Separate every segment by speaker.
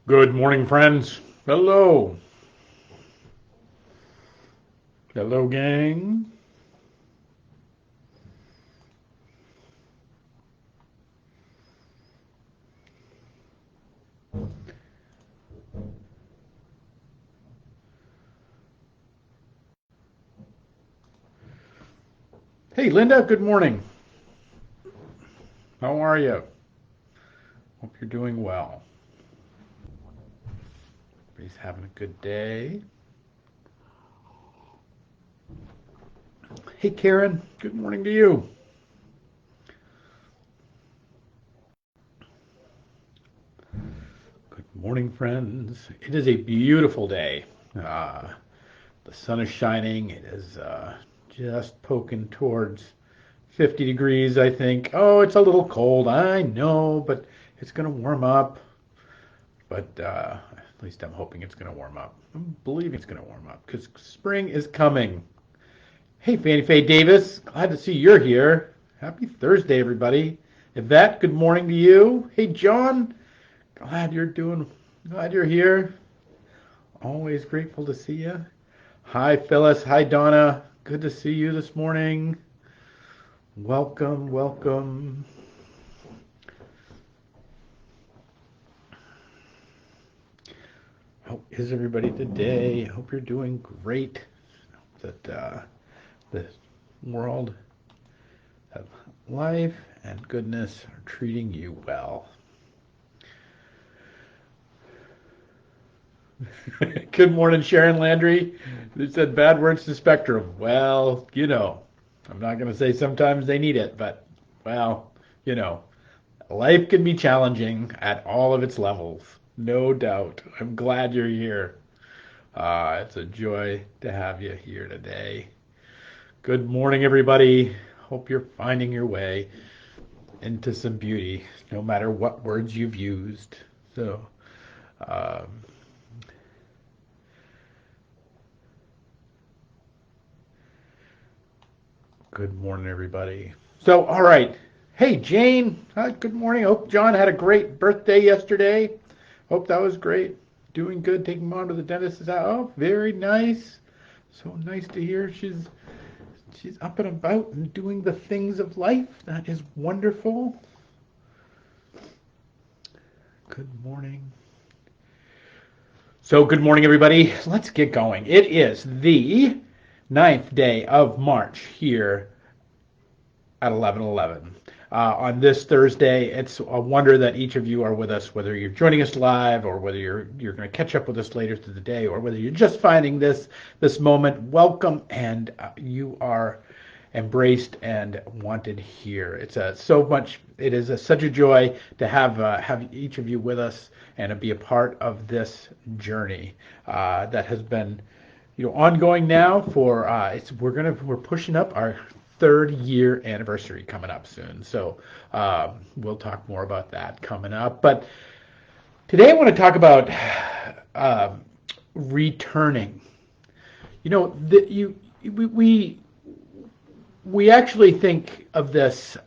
Speaker 1: Good morning, friends. Hello. Hello, gang. Hey, Linda, good morning. How are you? Hope you're doing well. Everybody's having a good day. Hey, Karen, good morning to you. Good morning, friends. It is a beautiful day. The sun is shining. It is just poking towards 50 degrees, I think. Oh, it's a little cold, I know, but it's going to warm up. But at least I'm hoping it's going to warm up. I'm believing it's going to warm up because spring is coming. Hey, Fannie Faye Davis, glad to see you're here. Happy Thursday, everybody. Yvette, good morning to you. Hey, John, glad you're here. Always grateful to see you. Hi, Phyllis. Hi, Donna. Good to see you this morning. Welcome, welcome. How is everybody today? I hope you're doing great. That the world of life and goodness are treating you well. Good morning, Sharon Landry. Who said bad words to Spectrum? Well, I'm not going to say sometimes they need it, but, well, life can be challenging at all of its levels. No doubt. I'm glad you're here. It's a joy to have you here today. Good morning, everybody. Hope you're finding your way into some beauty, no matter what words you've used. So, good morning, everybody. So, all right. Hey, Jane. Hi, good morning. Hope John had a great birthday yesterday. Hope that was great. Doing good. Taking mom to the dentist's house. Oh, very nice. So nice to hear she's up and about and doing the things of life. That is wonderful. Good morning. So good morning, everybody. Let's get going. It is the 9th day of March here at 11:11. On this Thursday, it's a wonder that each of you are with us, whether you're joining us live or whether you're going to catch up with us later through the day, or whether you're just finding this moment. Welcome, and you are embraced and wanted here. It is such a joy to have each of you with us and to be a part of this journey that has been ongoing now for we're pushing up our 3rd-year anniversary coming up soon. So we'll talk more about that coming up. But today I want to talk about returning. We actually think of this.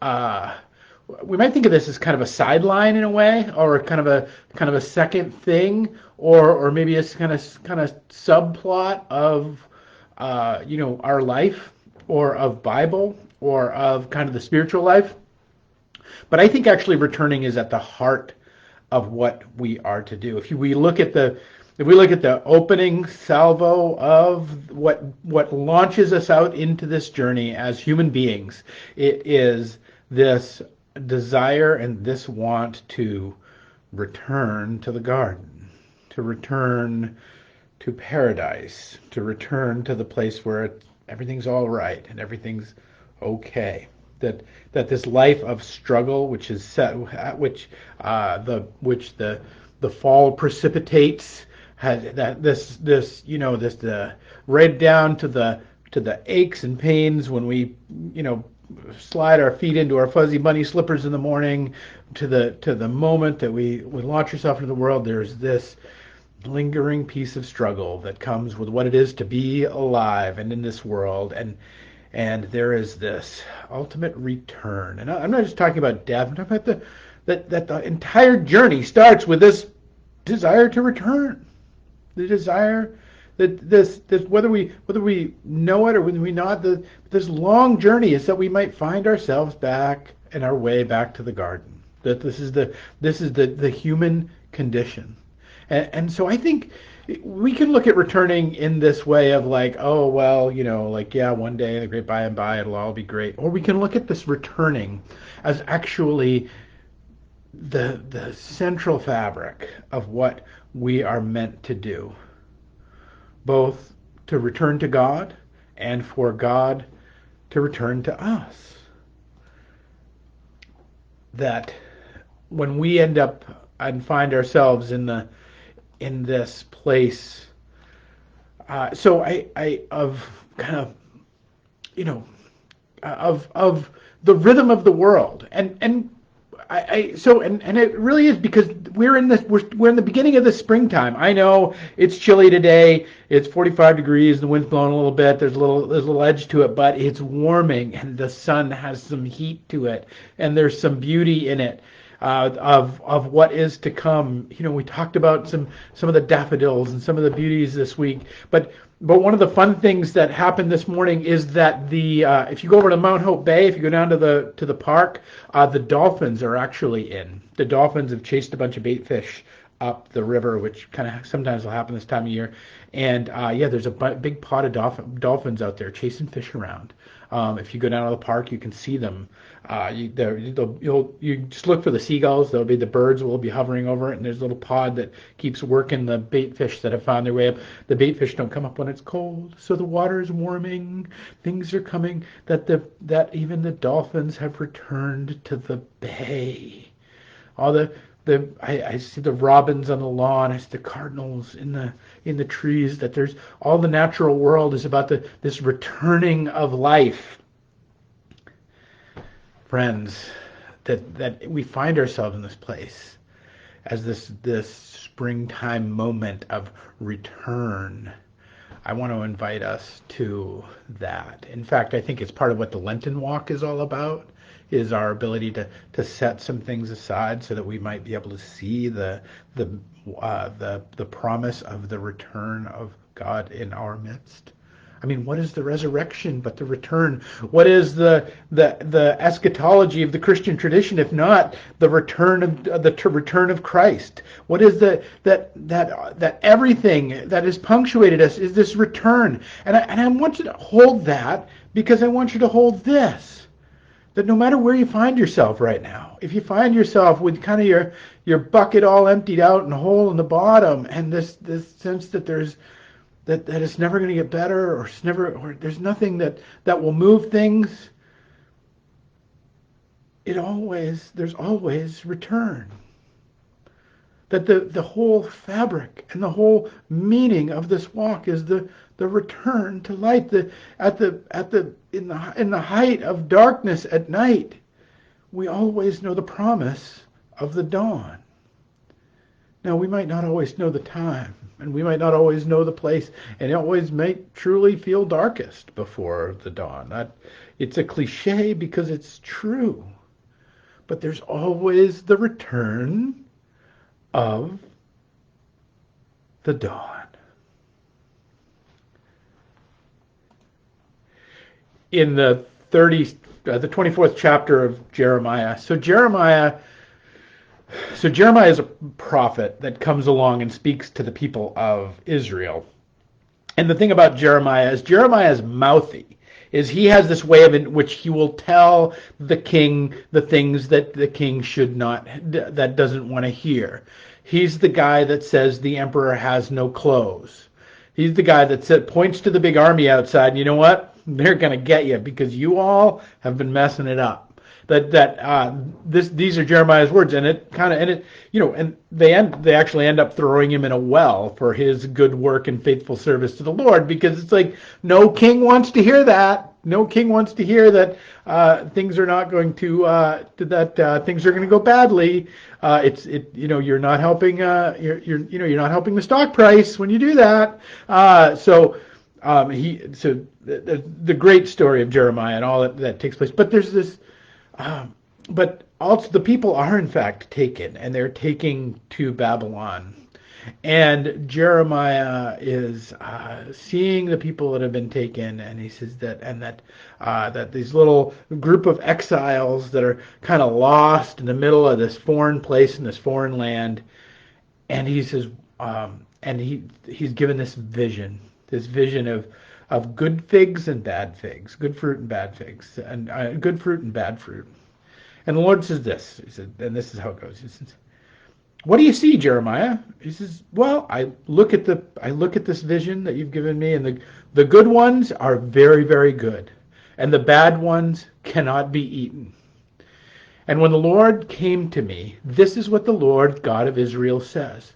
Speaker 1: We might think of this as kind of a sideline in a way, or kind of a second thing, or maybe it's kind of subplot of our life, or of Bible, or of kind of the spiritual life. But I think actually returning is at the heart of what we are to do. If we look at the opening salvo of what launches us out into this journey as human beings, it is this desire and this want to return to the garden, to return to paradise, to return to the place where everything's all right and everything's okay. That this life of struggle, which is set, which the fall precipitates, has the right down to the aches and pains when we slide our feet into our fuzzy bunny slippers in the morning, to the moment that we launch ourselves into the world. There's this lingering piece of struggle that comes with what it is to be alive and in this world, and there is this ultimate return. And I'm not just talking about death. I'm talking about that the entire journey starts with this desire to return. The desire that this whether we know it or whether we not, this long journey is that we might find ourselves back in our way back to the garden. That this is the human condition. And so I think we can look at returning in this way of like, oh, well, like, yeah, one day, the great by and by, it'll all be great. Or we can look at this returning as actually the central fabric of what we are meant to do, both to return to God and for God to return to us. That when we end up and find ourselves in this place, so I of kind of of the rhythm of the world, and and it really is because we're in the beginning of the springtime. I know it's chilly today. It's 45 degrees. The wind's blowing a little bit. There's a little edge to it, but it's warming, and the sun has some heat to it, and there's some beauty in it. Of what is to come. We talked about some of the daffodils and some of the beauties this week, but one of the fun things that happened this morning is that if you go over to Mount Hope Bay, if you go down to the park, the dolphins are actually in. The dolphins have chased a bunch of bait fish up the river, which kind of sometimes will happen this time of year. And yeah, there's a big pod of dolphins out there chasing fish around. If you go down to the park, you can see them. You just look for the seagulls. There'll be the birds will be hovering over it, and there's a little pod that keeps working the bait fish that have found their way up. The bait fish don't come up when it's cold, so the water is warming. Things are coming. That even the dolphins have returned to the bay. All I see the robins on the lawn. I see the cardinals in the trees. That there's all the natural world is about this returning of life. Friends, that we find ourselves in this place as this springtime moment of return. I want to invite us to that. In fact, I think it's part of what the Lenten walk is all about, is our ability to set some things aside so that we might be able to see the promise of the return of God in our midst. I mean, what is the resurrection but the return? What is the eschatology of the Christian tradition if not the return of Christ? What is that everything that is punctuated us is this return? And I want you to hold that because I want you to hold this. That no matter where you find yourself right now, if you find yourself with kind of your bucket all emptied out and a hole in the bottom, and this sense that that it's never going to get better, or there's nothing that will move things, there's always return. That the whole fabric and the whole meaning of this walk is the return to light. In the height of darkness at night, we always know the promise of the dawn. Now, we might not always know the time, and we might not always know the place, and it always may truly feel darkest before the dawn. It's a cliche because it's true. But there's always the return of the dawn. In the 24th chapter of Jeremiah, So Jeremiah is a prophet that comes along and speaks to the people of Israel. And the thing about Jeremiah is mouthy. He has this way in which he will tell the king the things that the king that doesn't want to hear. He's the guy that says the emperor has no clothes. He's the guy that points to the big army outside, and you know what? They're going to get you because you all have been messing it up. These are Jeremiah's words, and they actually end up throwing him in a well for his good work and faithful service to the Lord, because it's like no king wants to hear that. No king wants to hear that things are not going to things are going to go badly. You're not helping you're not helping the stock price when you do that. The great story of Jeremiah and all that takes place, but there's this. But also the people are in fact taken, and they're taken to Babylon. And Jeremiah is seeing the people that have been taken, and he says that these little group of exiles that are kind of lost in the middle of this foreign place in this foreign land, and he says, and he's given this vision of good figs and bad figs, good fruit and bad figs, and good fruit and bad fruit. And the Lord says this, he said, and this is how it goes. He says, "What do you see, Jeremiah?" He says, "Well, I look at this vision that you've given me, and the good ones are very, very good, and the bad ones cannot be eaten. And when the Lord came to me, this is what the Lord God of Israel says.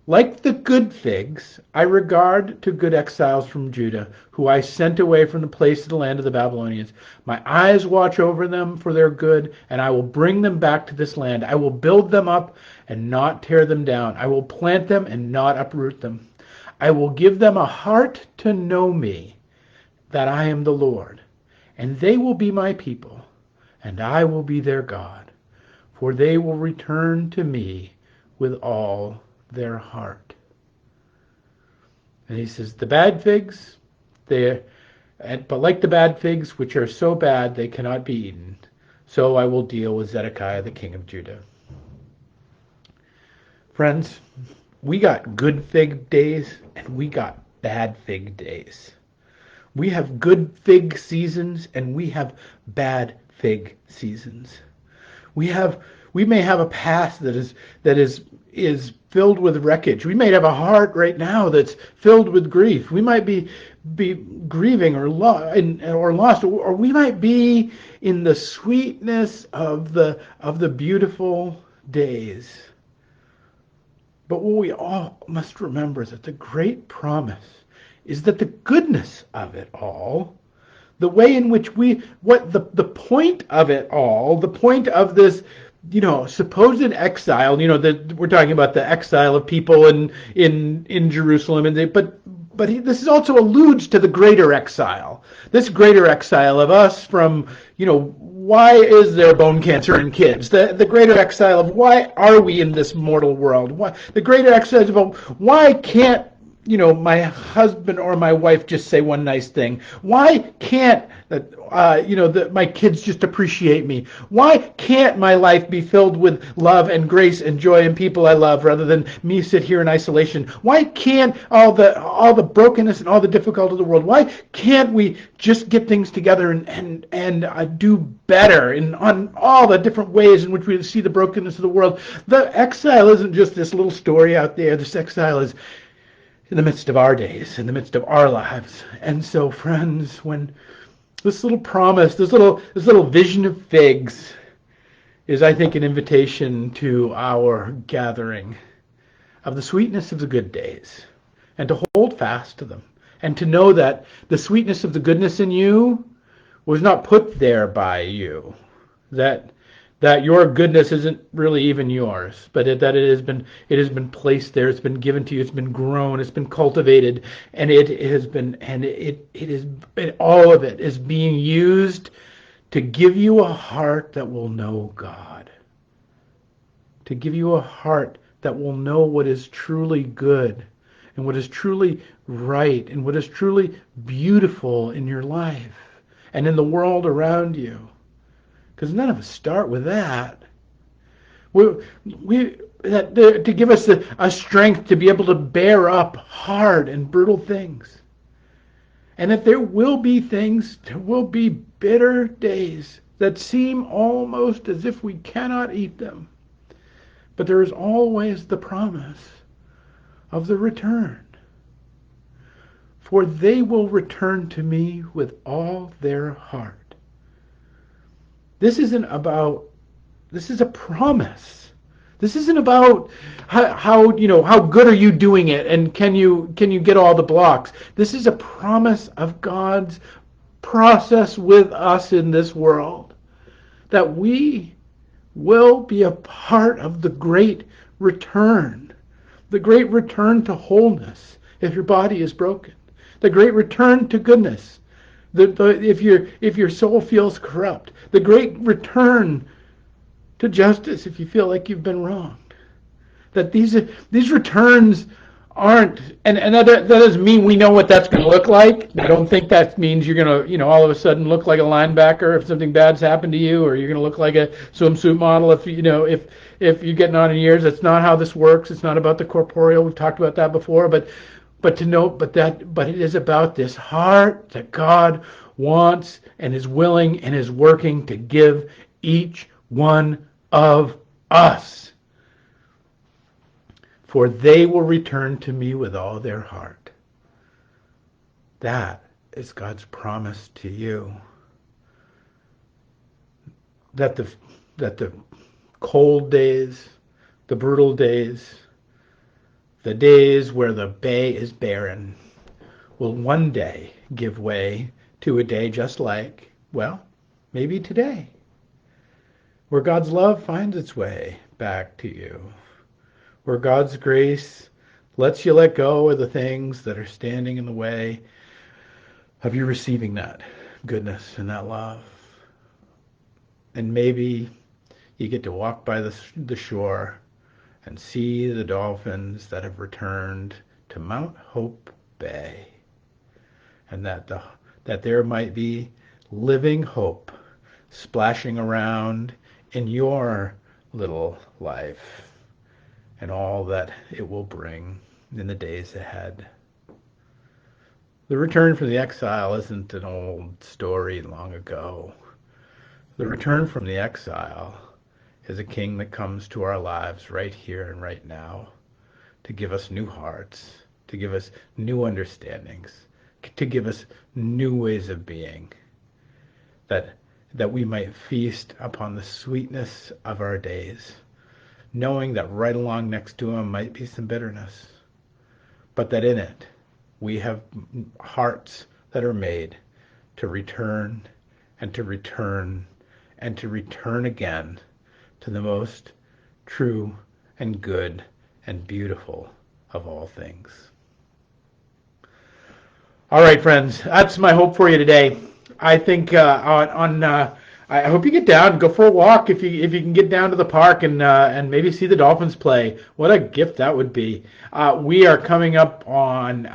Speaker 1: Like the good figs, I regard to good exiles from Judah, who I sent away from the place of the land of the Babylonians. My eyes watch over them for their good, and I will bring them back to this land. I will build them up and not tear them down. I will plant them and not uproot them. I will give them a heart to know me, that I am the Lord. And they will be my people, and I will be their God. For they will return to me with all their heart." And he says, the bad figs, but like the bad figs, which are so bad they cannot be eaten, so I will deal with Zedekiah, the king of Judah. Friends, we got good fig days and we got bad fig days. We have good fig seasons and we have bad fig seasons. We may have a past that is filled with wreckage. We may have a heart right now that's filled with grief. We might be grieving or lost, or we might be in the sweetness of the beautiful days. But what we all must remember is that the great promise is that the goodness of it all, the way in which the point of it all, the point of this, supposed exile, that we're talking about the exile of people in Jerusalem, but this is also alludes to the greater exile. This greater exile of us from, why is there bone cancer in kids? The greater exile of why are we in this mortal world? Why, the greater exile is about why can't my husband or my wife just say one nice thing? Why can't my kids just appreciate me? Why can't my life be filled with love and grace and joy and people I love, rather than me sit here in isolation? Why can't all the brokenness and all the difficulty of the world? Why can't we just get things together and do better on all the different ways in which we see the brokenness of the world? The exile isn't just this little story out there. This exile is in the midst of our days, in the midst of our lives. And so, friends, when this little promise, this little vision of figs is, I think, an invitation to our gathering of the sweetness of the good days, and to hold fast to them, and to know that the sweetness of the goodness in you was not put there by you, that your goodness isn't really even yours, but that it has been placed there, it's been given to you, it's been grown, it's been cultivated, and all of it is being used to give you a heart that will know God, to give you a heart that will know what is truly good and what is truly right and what is truly beautiful in your life and in the world around you. Because none of us start with that. To give us a strength to be able to bear up hard and brutal things. And that there will be bitter days that seem almost as if we cannot eat them. But there is always the promise of the return. For they will return to me with all their heart. This is a promise. This isn't about how good are you doing it and can you get all the blocks. This is a promise of God's process with us in this world, that we will be a part of the great return to wholeness if your body is broken, the great return to goodness. If your soul feels corrupt, the great return to justice if you feel like you've been wronged. That these returns aren't, and that doesn't mean we know what that's going to look like. I don't think that means you're going to, all of a sudden look like a linebacker if something bad's happened to you, or you're going to look like a swimsuit model if if you're getting on in years. That's not how this works. It's not about the corporeal. We've talked about that before, but to know, but it is about this heart that God wants and is willing and is working to give each one of us. For they will return to me with all their heart. That is God's promise to you. That the cold days, the brutal days, the days where the bay is barren, will one day give way to a day just like, well, maybe today, where God's love finds its way back to you, where God's grace lets you let go of the things that are standing in the way of you receiving that goodness and that love. And maybe you get to walk by the shore and see the dolphins that have returned to Mount Hope Bay, and that there might be living hope splashing around in your little life and all that it will bring in the days ahead. The return from the exile isn't an old story long ago. The return from the exile is a king that comes to our lives right here and right now to give us new hearts, to give us new understandings, to give us new ways of being, that we might feast upon the sweetness of our days, knowing that right along next to him might be some bitterness, but that in it we have hearts that are made to return and to return and to return again to the most true and good and beautiful of all things. All right, friends, that's my hope for you today. I think I hope you get down and go for a walk if you can get down to the park and maybe see the Dolphins play. What a gift that would be. We are coming up on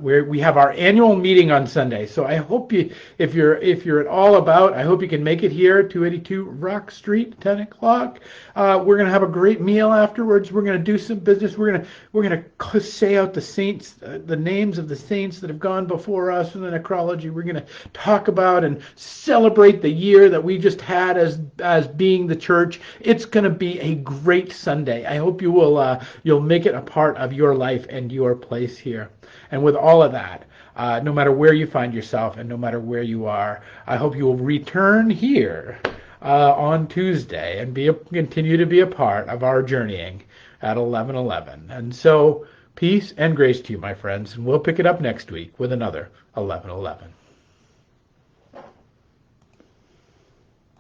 Speaker 1: we have our annual meeting on Sunday. So I hope if you're at all about, I hope you can make it here, 282 Rock Street, 10 o'clock. We're gonna have a great meal afterwards. We're gonna do some business. We're gonna say out the saints, the names of the saints that have gone before us in the necrology. We're gonna talk about and celebrate the year that we just had as being the church. It's going to be a great Sunday. I hope you will you'll make it a part of your life and your place here. And with all of that, no matter where you find yourself and no matter where you are, I hope you will return here on Tuesday and continue to be a part of our journeying at 11:11. And so, peace and grace to you, my friends, and we'll pick it up next week with another 11:11.